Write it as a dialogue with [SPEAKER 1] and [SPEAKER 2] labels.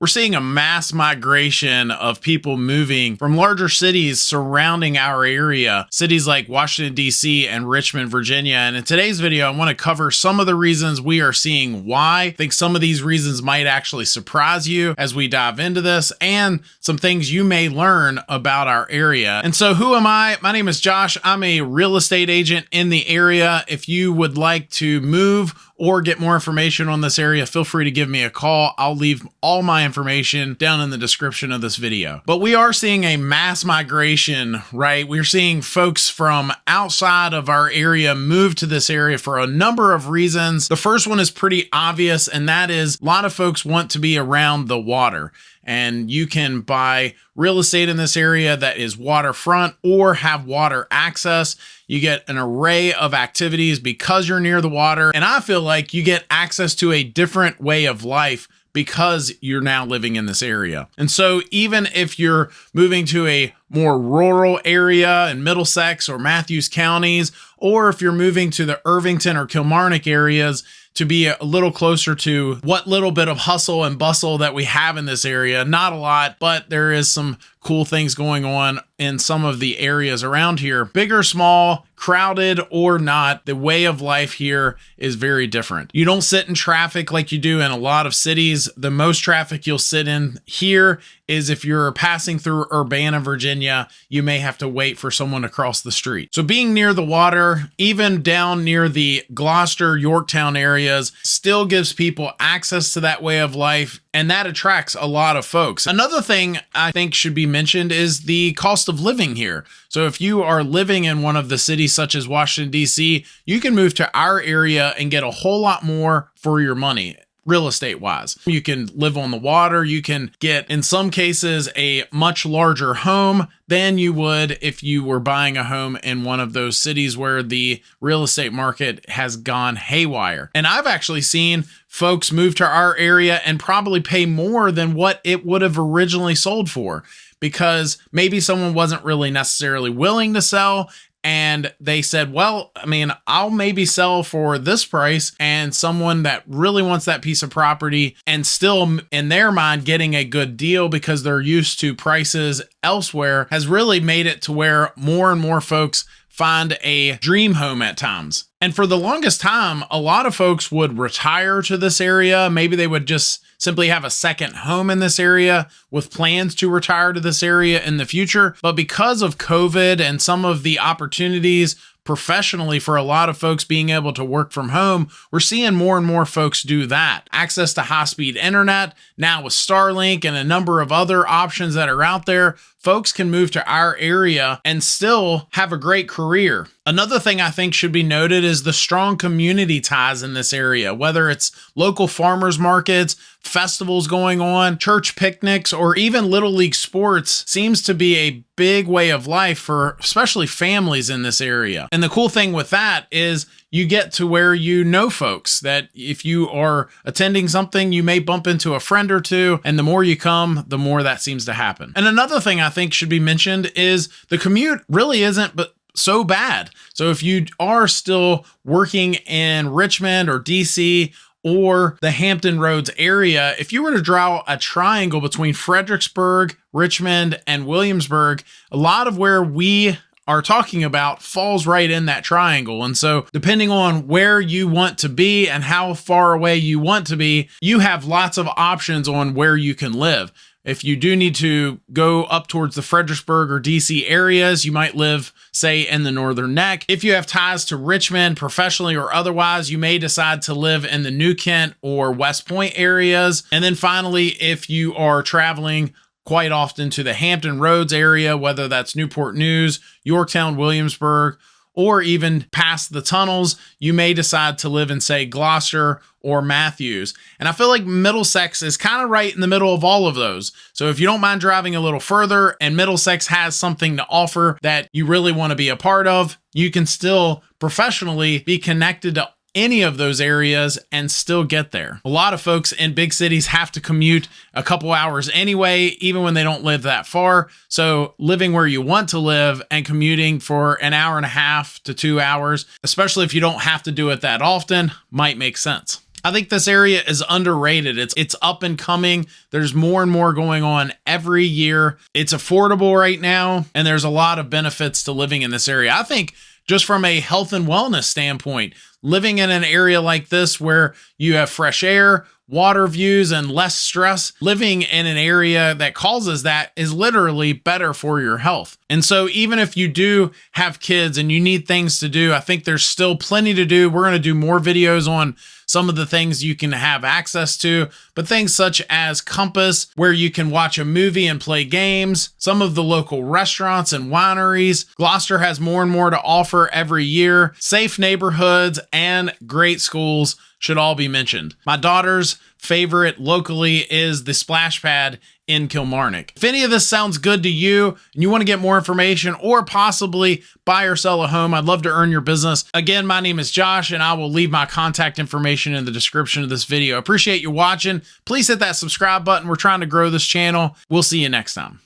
[SPEAKER 1] We're seeing a mass migration of people moving from larger cities surrounding our area, cities like Washington, D.C. and Richmond, Virginia. And in today's video, I want to cover some of the reasons we are seeing why. I think some of these reasons might actually surprise you as we dive into this, and some things you may learn about our area. And so who am I? My name is Josh. I'm a real estate agent in the area. If you would like to move or get more information on this area, feel free to give me a call. I'll leave all my information down in the description of this video. But we are seeing a mass migration, right? We're seeing folks from outside of our area move to this area for a number of reasons. The first one is pretty obvious, and that is a lot of folks want to be around the water. And you can buy real estate in this area that is waterfront or have water access. You get an array of activities because you're near the water. And I feel like you get access to a different way of life because you're now living in this area. And so even if you're moving to a more rural area in Middlesex or Matthews counties, or if you're moving to the Irvington or Kilmarnock areas to be a little closer to what little bit of hustle and bustle that we have in this area, not a lot, but there is some cool things going on in some of the areas around here. Big or small, crowded or not, the way of life here is very different. You don't sit in traffic like you do in a lot of cities. The most traffic you'll sit in here is if you're passing through Urbana, Virginia, you may have to wait for someone to cross the street. So being near the water, even down near the Gloucester, Yorktown areas, still gives people access to that way of life, and that attracts a lot of folks. Another thing I think should be mentioned is the cost of living here. So if you are living in one of the cities such as Washington, D.C., you can move to our area and get a whole lot more for your money, real estate wise. You can live on the water. You can get, in some cases, a much larger home than you would if you were buying a home in one of those cities where the real estate market has gone haywire. And I've actually seen folks move to our area and probably pay more than what it would have originally sold for, because maybe someone wasn't really necessarily willing to sell. And they said, well, I mean, I'll maybe sell for this price, and someone that really wants that piece of property and still in their mind getting a good deal because they're used to prices elsewhere has really made it to where more and more folks find a dream home at times. And for the longest time, a lot of folks would retire to this area. Maybe they would just simply have a second home in this area with plans to retire to this area in the future. But because of COVID and some of the opportunities professionally for a lot of folks being able to work from home, we're seeing more and more folks do that. Access to high-speed internet, now with Starlink and a number of other options that are out there, folks can move to our area and still have a great career. Another thing I think should be noted is the strong community ties in this area, whether it's local farmers markets, festivals going on, church picnics, or even Little League sports seems to be a big way of life for especially families in this area. And the cool thing with that is you get to where you know folks that if you are attending something, you may bump into a friend or two, and the more you come, the more that seems to happen. And another thing I think should be mentioned is the commute really isn't so bad. So if you are still working in Richmond or DC or the Hampton Roads area, if you were to draw a triangle between Fredericksburg, Richmond, and Williamsburg, a lot of where we are talking about falls right in that triangle. And so depending on where you want to be and how far away you want to be, you have lots of options on where you can live. If you do need to go up towards the Fredericksburg or DC areas, you might live, say, in the Northern Neck. If you have ties to Richmond professionally or otherwise, you may decide to live in the New Kent or West Point areas. And then finally, if you are traveling quite often to the Hampton Roads area, whether that's Newport News, Yorktown, Williamsburg, or even past the tunnels, you may decide to live in, say, Gloucester or Matthews. And I feel like Middlesex is kind of right in the middle of all of those. So if you don't mind driving a little further and Middlesex has something to offer that you really want to be a part of, you can still professionally be connected to any of those areas and still get there. A lot of folks in big cities have to commute a couple hours anyway, even when they don't live that far. So living where you want to live and commuting for an hour and a half to 2 hours, especially if you don't have to do it that often, might make sense. I think this area is underrated. It's up and coming. There's more and more going on every year. It's affordable right now, and there's a lot of benefits to living in this area. I think just from a health and wellness standpoint, living in an area like this where you have fresh air, water views, and less stress, living in an area that causes that is literally better for your health. And so even if you do have kids and you need things to do, I think there's still plenty to do. We're going to do more videos on some of the things you can have access to, but things such as Compass, where you can watch a movie and play games, some of the local restaurants and wineries. Gloucester has more and more to offer every year. Safe neighborhoods and great schools should all be mentioned. My daughter's favorite locally is the Splash Pad in Kilmarnock. If any of this sounds good to you and you want to get more information or possibly buy or sell a home, I'd love to earn your business. Again, my name is Josh, and I will leave my contact information in the description of this video. Appreciate you watching. Please hit that subscribe button. We're trying to grow this channel. We'll see you next time.